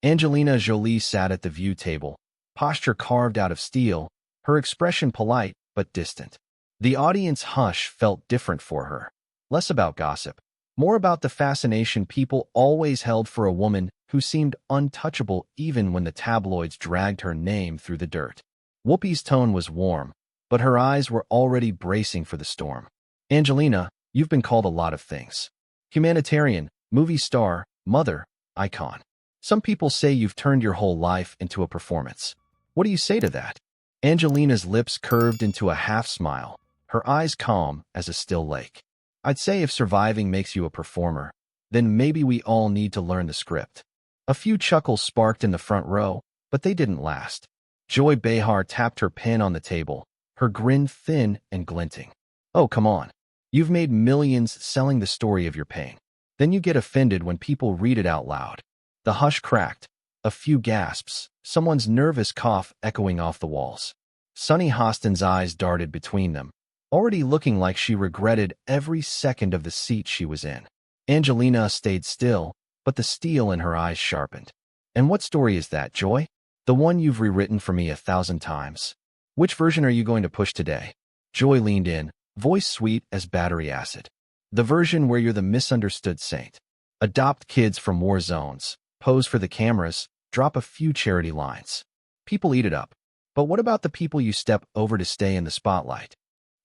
Angelina Jolie sat at the view table, posture carved out of steel, her expression polite but distant. The audience hush felt different for her. Less about gossip, more about the fascination people always held for a woman who seemed untouchable even when the tabloids dragged her name through the dirt. Whoopi's tone was warm, but her eyes were already bracing for the storm. Angelina, you've been called a lot of things. Humanitarian, movie star, mother, icon. Some people say you've turned your whole life into a performance. What do you say to that? Angelina's lips curved into a half-smile, her eyes calm as a still lake. I'd say if surviving makes you a performer, then maybe we all need to learn the script. A few chuckles sparked in the front row, but they didn't last. Joy Behar tapped her pen on the table, her grin thin and glinting. Oh, come on. You've made millions selling the story of your pain. Then you get offended when people read it out loud. The hush cracked. A few gasps, someone's nervous cough echoing off the walls. Sunny Hostin's eyes darted between them, already looking like she regretted every second of the seat she was in. Angelina stayed still, but the steel in her eyes sharpened. And what story is that, Joy? The one you've rewritten for me 1,000 times. Which version are you going to push today? Joy leaned in, voice sweet as battery acid. The version where you're the misunderstood saint. Adopt kids from war zones, pose for the cameras, drop a few charity lines. People eat it up. But what about the people you step over to stay in the spotlight?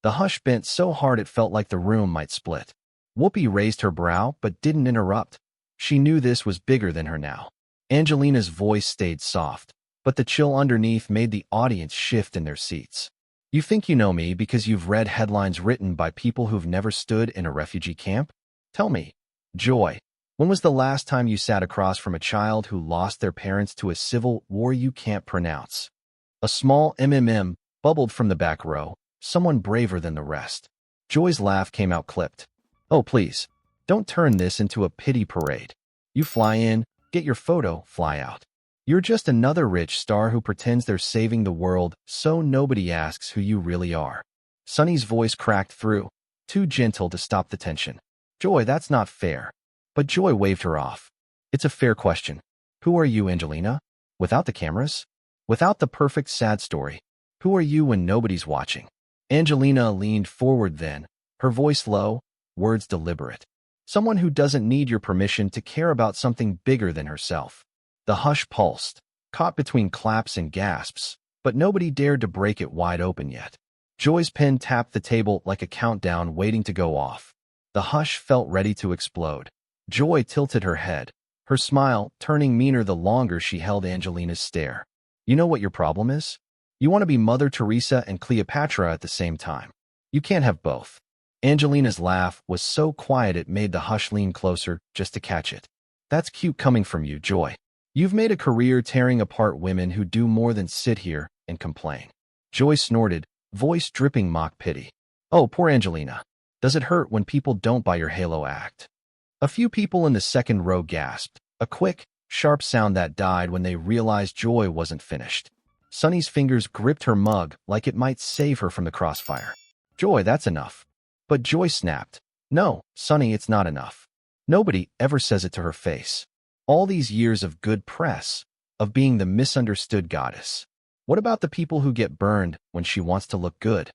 The hush bent so hard it felt like the room might split. Whoopi raised her brow but didn't interrupt. She knew this was bigger than her now. Angelina's voice stayed soft, but the chill underneath made the audience shift in their seats. You think you know me because you've read headlines written by people who've never stood in a refugee camp? Tell me, Joy, when was the last time you sat across from a child who lost their parents to a civil war you can't pronounce? A small bubbled from the back row, someone braver than the rest. Joy's laugh came out clipped. Oh, please, don't turn this into a pity parade. You fly in, get your photo, fly out. You're just another rich star who pretends they're saving the world so nobody asks who you really are. Sunny's voice cracked through, too gentle to stop the tension. Joy, that's not fair. But Joy waved her off. It's a fair question. Who are you, Angelina? Without the cameras? Without the perfect sad story? Who are you when nobody's watching? Angelina leaned forward then, her voice low, words deliberate. Someone who doesn't need your permission to care about something bigger than herself. The hush pulsed, caught between claps and gasps, but nobody dared to break it wide open yet. Joy's pen tapped the table like a countdown waiting to go off. The hush felt ready to explode. Joy tilted her head, her smile turning meaner the longer she held Angelina's stare. You know what your problem is? You want to be Mother Teresa and Cleopatra at the same time. You can't have both. Angelina's laugh was so quiet it made the hush lean closer just to catch it. That's cute coming from you, Joy. You've made a career tearing apart women who do more than sit here and complain. Joy snorted, voice dripping mock pity. Oh, poor Angelina. Does it hurt when people don't buy your halo act? A few people in the second row gasped, a quick, sharp sound that died when they realized Joy wasn't finished. Sunny's fingers gripped her mug like it might save her from the crossfire. Joy, that's enough. But Joy snapped. No, Sunny, it's not enough. Nobody ever says it to her face. All these years of good press, of being the misunderstood goddess. What about the people who get burned when she wants to look good?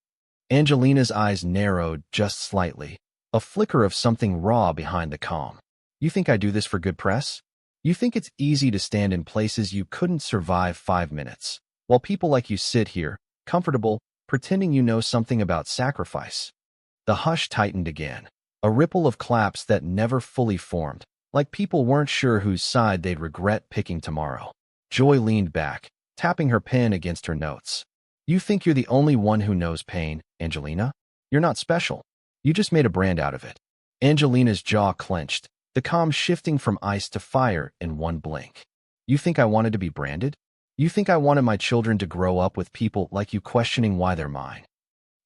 Angelina's eyes narrowed just slightly, a flicker of something raw behind the calm. You think I do this for good press? You think it's easy to stand in places you couldn't survive 5 minutes, while people like you sit here, comfortable, pretending you know something about sacrifice? The hush tightened again, a ripple of claps that never fully formed, like people weren't sure whose side they'd regret picking tomorrow. Joy leaned back, tapping her pen against her notes. You think you're the only one who knows pain, Angelina? You're not special. You just made a brand out of it. Angelina's jaw clenched, the calm shifting from ice to fire in one blink. You think I wanted to be branded? You think I wanted my children to grow up with people like you questioning why they're mine?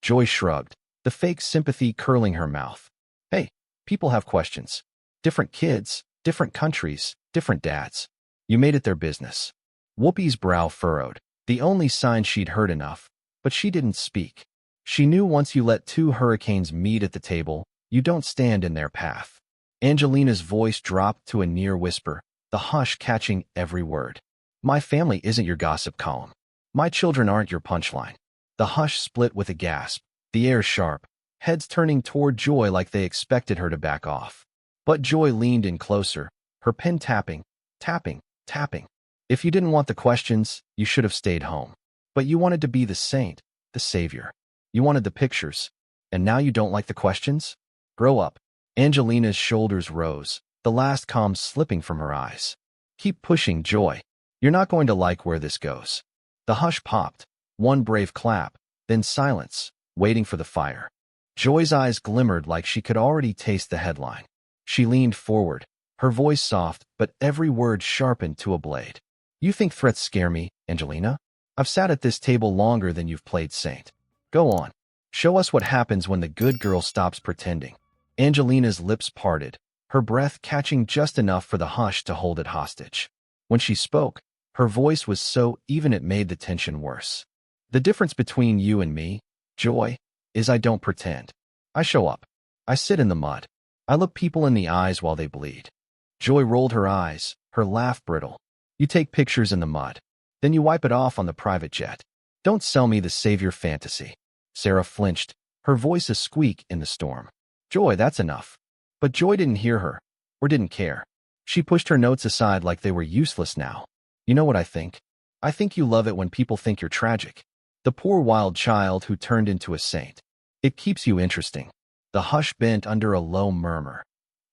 Joy shrugged, the fake sympathy curling her mouth. Hey, people have questions. Different kids, different countries, different dads. You made it their business. Whoopi's brow furrowed, the only sign she'd heard enough, but she didn't speak. She knew once you let two hurricanes meet at the table, you don't stand in their path. Angelina's voice dropped to a near whisper. the hush catching every word. My family isn't your gossip column. My children aren't your punchline. The hush split with a gasp, the air sharp, heads turning toward Joy like they expected her to back off. But Joy leaned in closer, her pen tapping, tapping, tapping. If you didn't want the questions, you should have stayed home. But you wanted to be the saint, the savior. You wanted the pictures. And now you don't like the questions? Grow up. Angelina's shoulders rose, the last calm slipping from her eyes. Keep pushing, Joy. You're not going to like where this goes. The hush popped, one brave clap, then silence, waiting for the fire. Joy's eyes glimmered like she could already taste the headline. She leaned forward, her voice soft, but every word sharpened to a blade. You think threats scare me, Angelina? I've sat at this table longer than you've played saint. Go on. Show us what happens when the good girl stops pretending. Angelina's lips parted, her breath catching just enough for the hush to hold it hostage. When she spoke, her voice was so even it made the tension worse. The difference between you and me, Joy, is I don't pretend. I show up. I sit in the mud. I look people in the eyes while they bleed. Joy rolled her eyes, her laugh brittle. You take pictures in the mud. Then you wipe it off on the private jet. Don't sell me the savior fantasy. Sarah flinched, her voice a squeak in the storm. Joy, that's enough. But Joy didn't hear her, or didn't care. She pushed her notes aside like they were useless now. You know what I think? I think you love it when people think you're tragic. The poor wild child who turned into a saint. It keeps you interesting. The hush bent under a low murmur.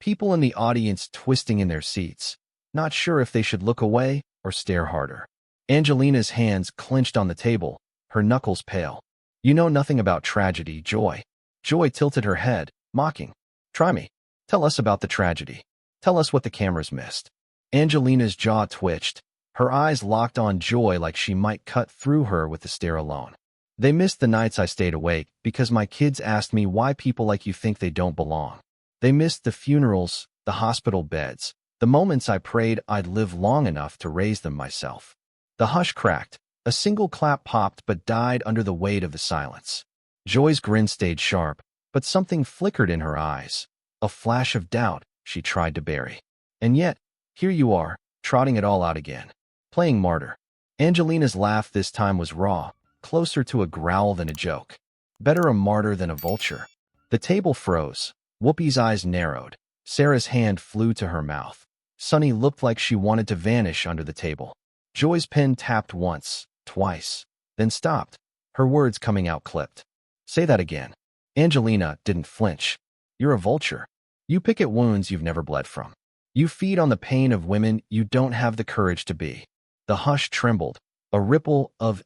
People in the audience twisting in their seats, not sure if they should look away or stare harder. Angelina's hands clenched on the table, her knuckles pale. You know nothing about tragedy, Joy. Joy tilted her head, mocking. Try me. Tell us about the tragedy. Tell us what the cameras missed. Angelina's jaw twitched, her eyes locked on Joy like she might cut through her with the stare alone. They missed the nights I stayed awake because my kids asked me why people like you think they don't belong. They missed the funerals, the hospital beds, the moments I prayed I'd live long enough to raise them myself. The hush cracked. A single clap popped but died under the weight of the silence. Joy's grin stayed sharp, but something flickered in her eyes. A flash of doubt she tried to bury. And yet, here you are, trotting it all out again. Playing martyr. Angelina's laugh this time was raw, closer to a growl than a joke. Better a martyr than a vulture. The table froze. Whoopi's eyes narrowed. Sarah's hand flew to her mouth. Sunny looked like she wanted to vanish under the table. Joy's pen tapped once, twice, then stopped, her words coming out clipped. Say that again. Angelina didn't flinch. You're a vulture. You pick at wounds you've never bled from. You feed on the pain of women you don't have the courage to be. The hush trembled. A ripple of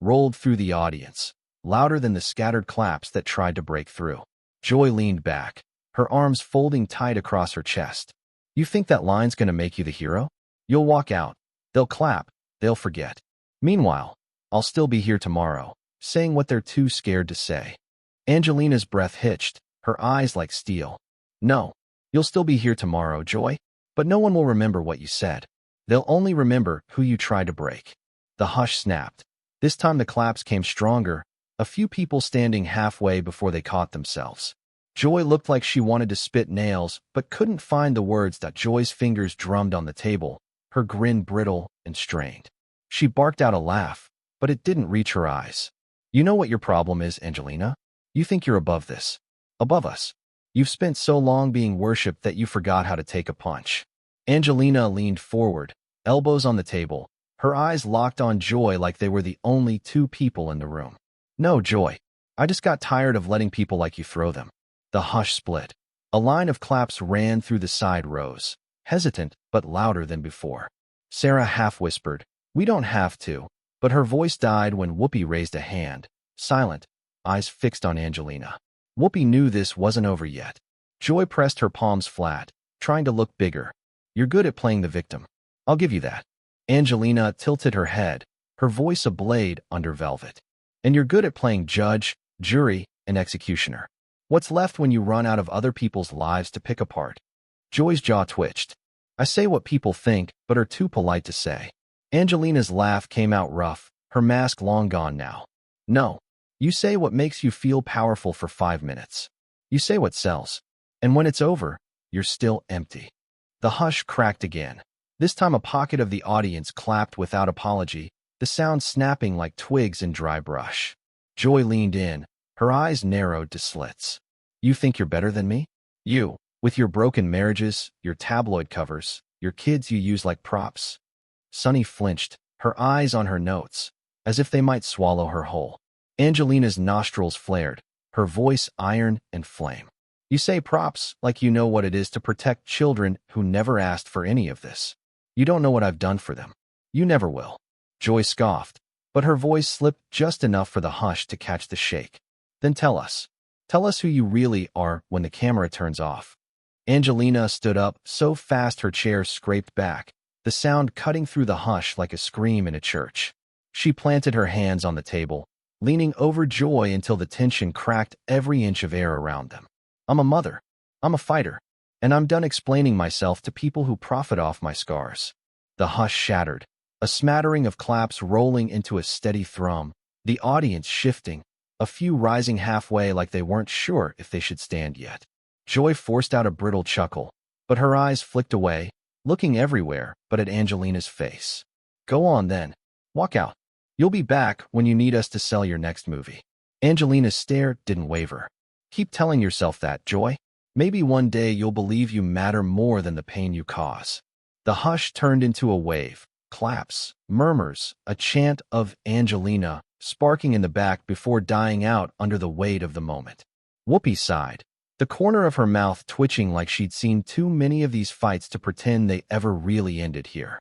rolled through the audience, louder than the scattered claps that tried to break through. Joy leaned back, her arms folding tight across her chest. You think that line's gonna make you the hero? You'll walk out. They'll clap. They'll forget. Meanwhile, I'll still be here tomorrow, saying what they're too scared to say. Angelina's breath hitched, her eyes like steel. No, you'll still be here tomorrow, Joy, but no one will remember what you said. They'll only remember who you tried to break. The hush snapped. This time the claps came stronger, a few people standing halfway before they caught themselves. Joy looked like she wanted to spit nails, but couldn't find the words that Joy's fingers drummed on the table, her grin brittle and strained. She barked out a laugh, but it didn't reach her eyes. You know what your problem is, Angelina? You think you're above this. Above us. You've spent so long being worshipped that you forgot how to take a punch. Angelina leaned forward, elbows on the table, her eyes locked on Joy like they were the only two people in the room. No, Joy. I just got tired of letting people like you throw them. The hush split. A line of claps ran through the side rows, hesitant but louder than before. Sarah half whispered, "We don't have to," but her voice died when Whoopi raised a hand, silent, eyes fixed on Angelina. Whoopi knew this wasn't over yet. Joy pressed her palms flat, trying to look bigger. You're good at playing the victim. I'll give you that. Angelina tilted her head, her voice a blade under velvet. And you're good at playing judge, jury, and executioner. What's left when you run out of other people's lives to pick apart? Joy's jaw twitched. I say what people think, but are too polite to say. Angelina's laugh came out rough, her mask long gone now. No. You say what makes you feel powerful for 5 minutes. You say what sells. And when it's over, you're still empty. The hush cracked again. This time a pocket of the audience clapped without apology, the sound snapping like twigs in dry brush. Joy leaned in, her eyes narrowed to slits. You think you're better than me? You, with your broken marriages, your tabloid covers, your kids you use like props. Sunny flinched, her eyes on her notes, as if they might swallow her whole. Angelina's nostrils flared, her voice iron and flame. You say props like you know what it is to protect children who never asked for any of this. You don't know what I've done for them. You never will. Joy scoffed, but her voice slipped just enough for the hush to catch the shake. Then tell us. Tell us who you really are when the camera turns off. Angelina stood up so fast her chair scraped back, the sound cutting through the hush like a scream in a church. She planted her hands on the table, leaning over Joy until the tension cracked every inch of air around them. I'm a mother. I'm a fighter. And I'm done explaining myself to people who profit off my scars. The hush shattered, a smattering of claps rolling into a steady thrum, the audience shifting, a few rising halfway like they weren't sure if they should stand yet. Joy forced out a brittle chuckle, but her eyes flicked away, looking everywhere but at Angelina's face. Go on then. Walk out. You'll be back when you need us to sell your next movie. Angelina's stare didn't waver. Keep telling yourself that, Joy. Maybe one day you'll believe you matter more than the pain you cause. The hush turned into a wave, claps, murmurs, a chant of Angelina, sparking in the back before dying out under the weight of the moment. Whoopi sighed, the corner of her mouth twitching like she'd seen too many of these fights to pretend they ever really ended here.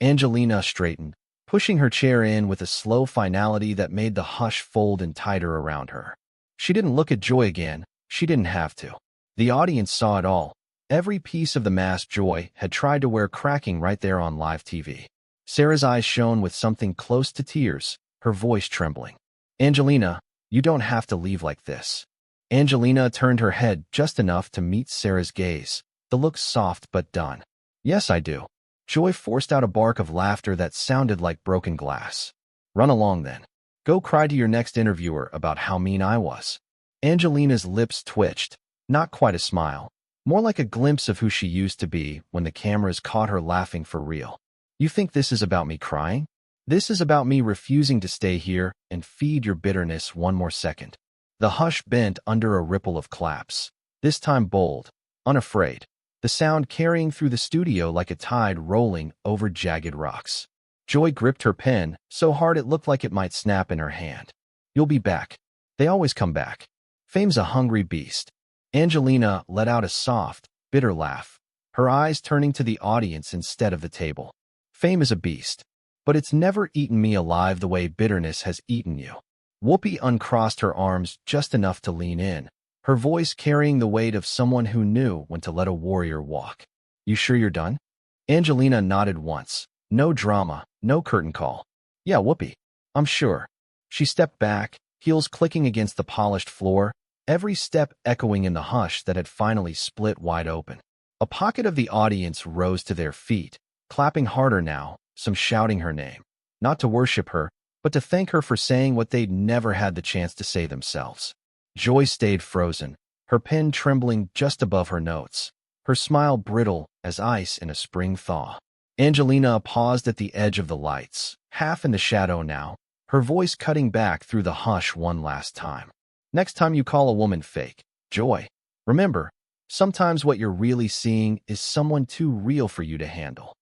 Angelina straightened, pushing her chair in with a slow finality that made the hush fold in tighter around her. She didn't look at Joy again. She didn't have to. The audience saw it all. Every piece of the mask Joy had tried to wear cracking right there on live TV. Sarah's eyes shone with something close to tears, her voice trembling. Angelina, you don't have to leave like this. Angelina turned her head just enough to meet Sarah's gaze, the look soft but done. Yes, I do. Joy forced out a bark of laughter that sounded like broken glass. Run along then. Go cry to your next interviewer about how mean I was. Angelina's lips twitched, not quite a smile, more like a glimpse of who she used to be when the cameras caught her laughing for real. You think this is about me crying? This is about me refusing to stay here and feed your bitterness one more second. The hush bent under a ripple of claps, this time bold, unafraid, the sound carrying through the studio like a tide rolling over jagged rocks. Joy gripped her pen so hard it looked like it might snap in her hand. You'll be back. They always come back. Fame's a hungry beast. Angelina let out a soft, bitter laugh, her eyes turning to the audience instead of the table. Fame is a beast, but it's never eaten me alive the way bitterness has eaten you. Whoopi uncrossed her arms just enough to lean in, her voice carrying the weight of someone who knew when to let a warrior walk. You sure you're done? Angelina nodded once. No drama, no curtain call. Yeah, Whoopi. I'm sure. She stepped back, heels clicking against the polished floor, every step echoing in the hush that had finally split wide open. A pocket of the audience rose to their feet, clapping harder now, some shouting her name. Not to worship her, but to thank her for saying what they'd never had the chance to say themselves. Joy stayed frozen, her pen trembling just above her notes, her smile brittle as ice in a spring thaw. Angelina paused at the edge of the lights, half in the shadow now, her voice cutting back through the hush one last time. Next time you call a woman fake, Joy, remember, sometimes what you're really seeing is someone too real for you to handle.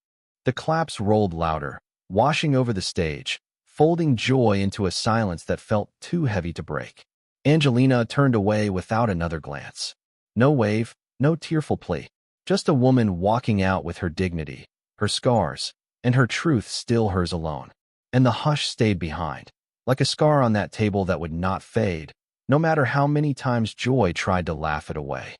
The claps rolled louder, washing over the stage, folding Joy into a silence that felt too heavy to break. Angelina turned away without another glance. No wave, no tearful plea. Just a woman walking out with her dignity, her scars, and her truth still hers alone. And the hush stayed behind, like a scar on that table that would not fade, no matter how many times Joy tried to laugh it away.